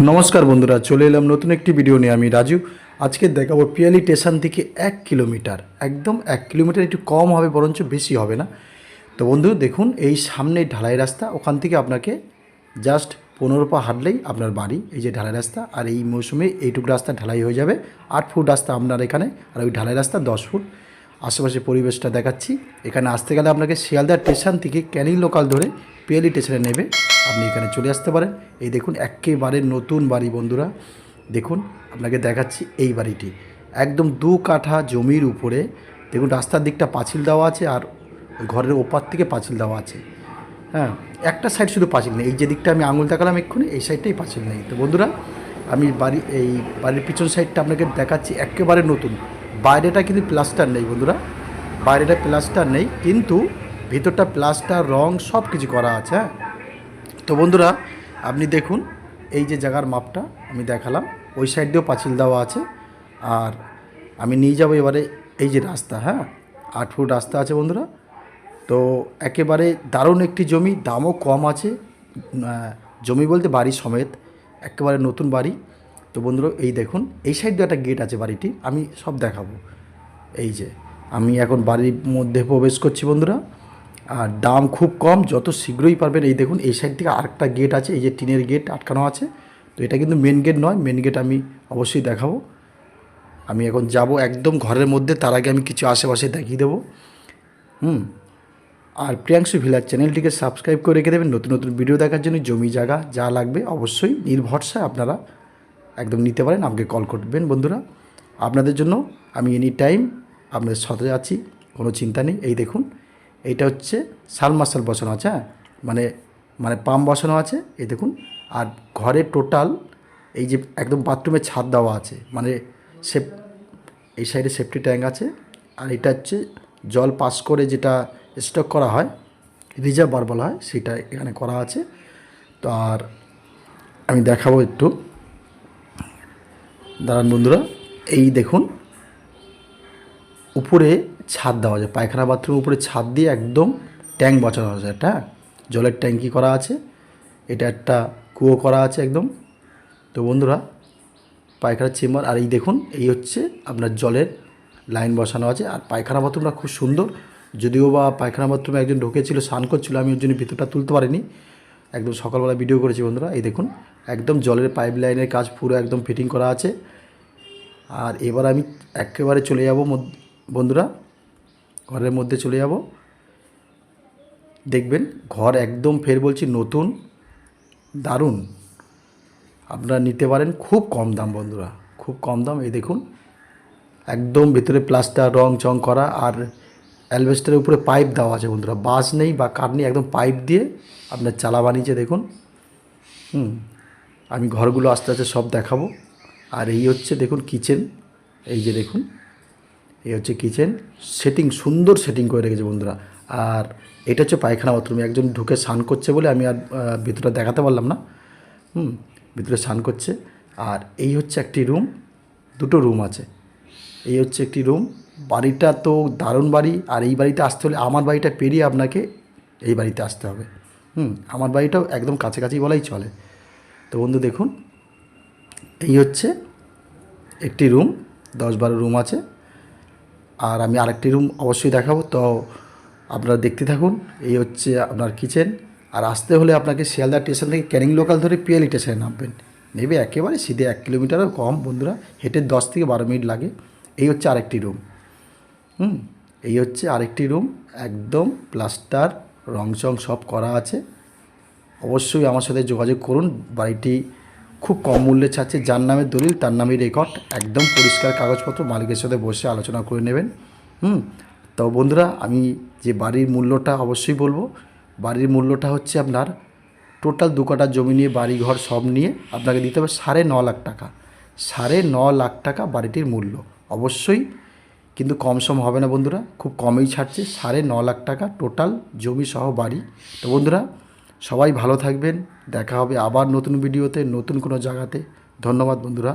নমস্কার বন্ধুরা, চলে এলাম নতুন একটি ভিডিও নিয়ে। আমি রাজু। আজকে দেখাবো পিয়ালি স্টেশন থেকে 1 কিলোমিটার, একদম 1 কিলোমিটার, একটু কম হবে বরঞ্চ বেশি হবে না। তো বন্ধু দেখুন, এই সামনে ঢালাই রাস্তা, ওখান থেকে আপনাকে জাস্ট 15 পা হাঁটলেই আপনার বাড়ি। এই যে ঢালাই রাস্তা, আর এই মৌসুমে এইটুকু রাস্তা ঢালাই হয়ে যাবে। 8 ফুট রাস্তা আপনার এখানে, আর ওই ঢালাই রাস্তা 10 ফুট। আশেপাশে পরিবেশটা দেখাচ্ছি। এখানে আসতে গেলে আপনাকে শিয়ালদা স্টেশন থেকে ক্যানিং লোকাল ধরে পিয়ালি স্টেশনে নেবে, আপনি এখানে চলে আসতে পারেন। এই দেখুন একেবারে নতুন বাড়ি বন্ধুরা। দেখুন আপনাকে দেখাচ্ছি এই বাড়িটি একদম 2 কাঠা জমির উপরে। দেখুন রাস্তার দিকটা পাঁচিল দেওয়া আছে, আর ওই ঘরের ওপার থেকে পাঁচিল দেওয়া আছে। হ্যাঁ, একটা সাইড শুধু পাঁচিল নেই, এই যে দিকটা আমি আঙুল দেখালাম এক্ষুনি, এই সাইডটাই পাঁচিল নেই। তো বন্ধুরা, আমি এই বাড়ির পিছন সাইডটা আপনাকে দেখাচ্ছি, একেবারে নতুন। বাইরেটা কিন্তু প্লাস্টার নেই বন্ধুরা, বাইরেটা প্লাস্টার নেই, কিন্তু ভিতরটা প্লাস্টার, রং সব কিছু করা আছে। হ্যাঁ, তো বন্ধুরা আপনি দেখুন, এই যে জায়গার মাপটা আমি দেখালাম, ওই সাইড দিয়েও পাঁচিল দেওয়া আছে। আর আমি নিয়ে যাবো এবারে এই যে রাস্তা। হ্যাঁ, 8 ফুট রাস্তা আছে বন্ধুরা। তো একেবারে দারুণ একটি জমি, দামও কম আছে। জমি বলতে বাড়ি সমেত, একেবারে নতুন বাড়ি। তো বন্ধুরা এই দেখুন, এই সাইড দিয়ে একটা গেট আছে বাড়িটি, আমি সব দেখাবো। এই যে আমি এখন বাড়ির মধ্যে প্রবেশ করছি বন্ধুরা। আর দাম খুব কম, যত শীঘ্রই পারবেন। এই দেখুন এই সাইড থেকে আরেকটা গেট আছে, এই যে টিনের গেট আটকানো আছে। তো এটা কিন্তু মেন গেট নয়, মেন গেট আমি অবশ্যই দেখাবো। আমি এখন যাব একদম ঘরের মধ্যে, তার আগে আমি কিছু আশেপাশে দেখিয়ে দেবো। আর প্রিয়াংশু ভিলার চ্যানেলটিকে সাবস্ক্রাইব করে রেখে দেবেন নতুন নতুন ভিডিও দেখার জন্য। জমি জায়গা যা লাগবে অবশ্যই নির্ভরসায় আপনারা একদম নিতে পারেন, আমাকে কল করবেন বন্ধুরা। আপনাদের জন্য আমি এনি টাইম আপনাদের সাথে আছি, কোনো চিন্তা নেই। এই দেখুন, এইটা হচ্ছে সাবমার্শাল বসানো আছে। হ্যাঁ, মানে মানে পাম্প বসানো আছে, এই দেখুন। আর ঘরে টোটাল এই যে একদম বাথরুমে ছাদ দেওয়া আছে, মানে সেপ এই সাইডে সেফটি ট্যাঙ্ক আছে। আর এটা হচ্ছে জল পাস করে যেটা স্টক করা হয়, রিজার্ভার বলা হয়, সেটা এখানে করা আছে। তো আর আমি দেখাবো একটু, দাঁড়ান বন্ধুরা। এই দেখুন, উপরে ছাদ দেওয়া যায়, পায়খানা বাথরুমের উপরে ছাদ দিয়ে একদম ট্যাঙ্ক বসানো আছে একটা। জলের ট্যাঙ্কি করা আছে, এটা একটা কুয়ো করা আছে একদম। তো বন্ধুরা, পায়খানার চেম্বার, আর এই দেখুন এই হচ্ছে আপনার জলের লাইন বসানো আছে। আর পায়খানা বাথরুমটা খুব সুন্দর, যদিও বা পায়খানা বাথরুমে একজন ঢুকেছিল, স্নান করছিল, আমি ওর জন্য ভিতরটা তুলতে পারিনি। একদম সকালবেলা ভিডিও করেছি বন্ধুরা। এই দেখুন একদম জলের পাইপ লাইনের কাজ পুরো একদম ফিটিং করা আছে। আর এবার আমি একেবারে চলে যাব বন্ধুরা, ঘরের মধ্যে চলে যাব। দেখবেন ঘর একদম, ফের বলছি, নতুন, দারুণ। আপনারা নিতে পারেন, খুব কম দাম বন্ধুরা, খুব কম দাম। এই দেখুন একদম ভিতরে প্লাস্টার, রং চং করা, আর অ্যালবেস্টারের উপরে পাইপ দেওয়া আছে বন্ধুরা। বাঁশ নেই বা কাঠ নেই, একদম পাইপ দিয়ে আপনার চালা বানিয়েছে দেখুন। আমি ঘরগুলো আস্তে আস্তে সব দেখাবো। আর এই হচ্ছে দেখুন কিচেন, এই যে দেখুন এই হচ্ছে কিচেন। সেটিং সুন্দর সেটিং করে রেখেছে বন্ধুরা। আর এটা হচ্ছে পায়খানা বাথরুমে, একজন ঢুকে স্নান করছে বলে আমি আর ভিতরটা দেখাতে পারলাম না। ভিতরে স্নান করছে। আর এই হচ্ছে একটি রুম, দুটো রুম আছে। এই হচ্ছে একটি রুম। বাড়িটা তো দারুণ বাড়ি। আর এই বাড়িতে আসতে হলে আমার বাড়িটা পেরিয়ে আপনাকে এই বাড়িতে আসতে হবে। আমার বাড়িটাও একদম কাছাকাছি বলাই চলে। তো বন্ধু দেখুন, এই হচ্ছে একটি রুম, 10-12 রুম আছে। আর আমি আরেকটি রুম অবশ্যই দেখাবো, তো আপনারা দেখতে থাকুন। এই হচ্ছে আপনার কিচেন। আর আসতে হলে আপনাকে শিয়ালদা স্টেশন থেকে ক্যানিং লোকাল ধরে পিয়ালি স্টেশনে নামবেন, নেবে একেবারে সিধে 1 কিলোমিটারও কম বন্ধুরা, হেঁটে 10 থেকে 12 মিনিট লাগে। এই হচ্ছে আরেকটি রুম। এই হচ্ছে আরেকটি রুম, একদম প্লাস্টার, রং চং সব করা আছে। অবশ্যই আমার সাথে যোগাযোগ করুন। বাড়িটি খুব কম মূল্যে ছাড়ছে, যার নামে দলিল তার নামে রেকর্ড, একদম পরিষ্কার কাগজপত্র, মালিকের সাথে বসে আলোচনা করে নেবেন। তো বন্ধুরা, আমি যে বাড়ির মূল্যটা অবশ্যই বলবো। বাড়ির মূল্যটা হচ্ছে আপনার টোটাল 2 কাঠা জমি নিয়ে, বাড়ি ঘর সব নিয়ে আপনাকে দিতে হবে 9.5 লাখ টাকা। 9.5 লাখ টাকা বাড়িটির মূল্য। অবশ্যই কিন্তু কম সম হবে না বন্ধুরা, খুব কমেই ছাড়ছে। 9.5 লাখ টাকা টোটাল জমি সহ বাড়ি। তো বন্ধুরা, সবাই ভালো থাকবেন, দেখা হবে আবার নতুন ভিডিওতে, নতুন কোনো জায়গাতে। ধন্যবাদ বন্ধুরা।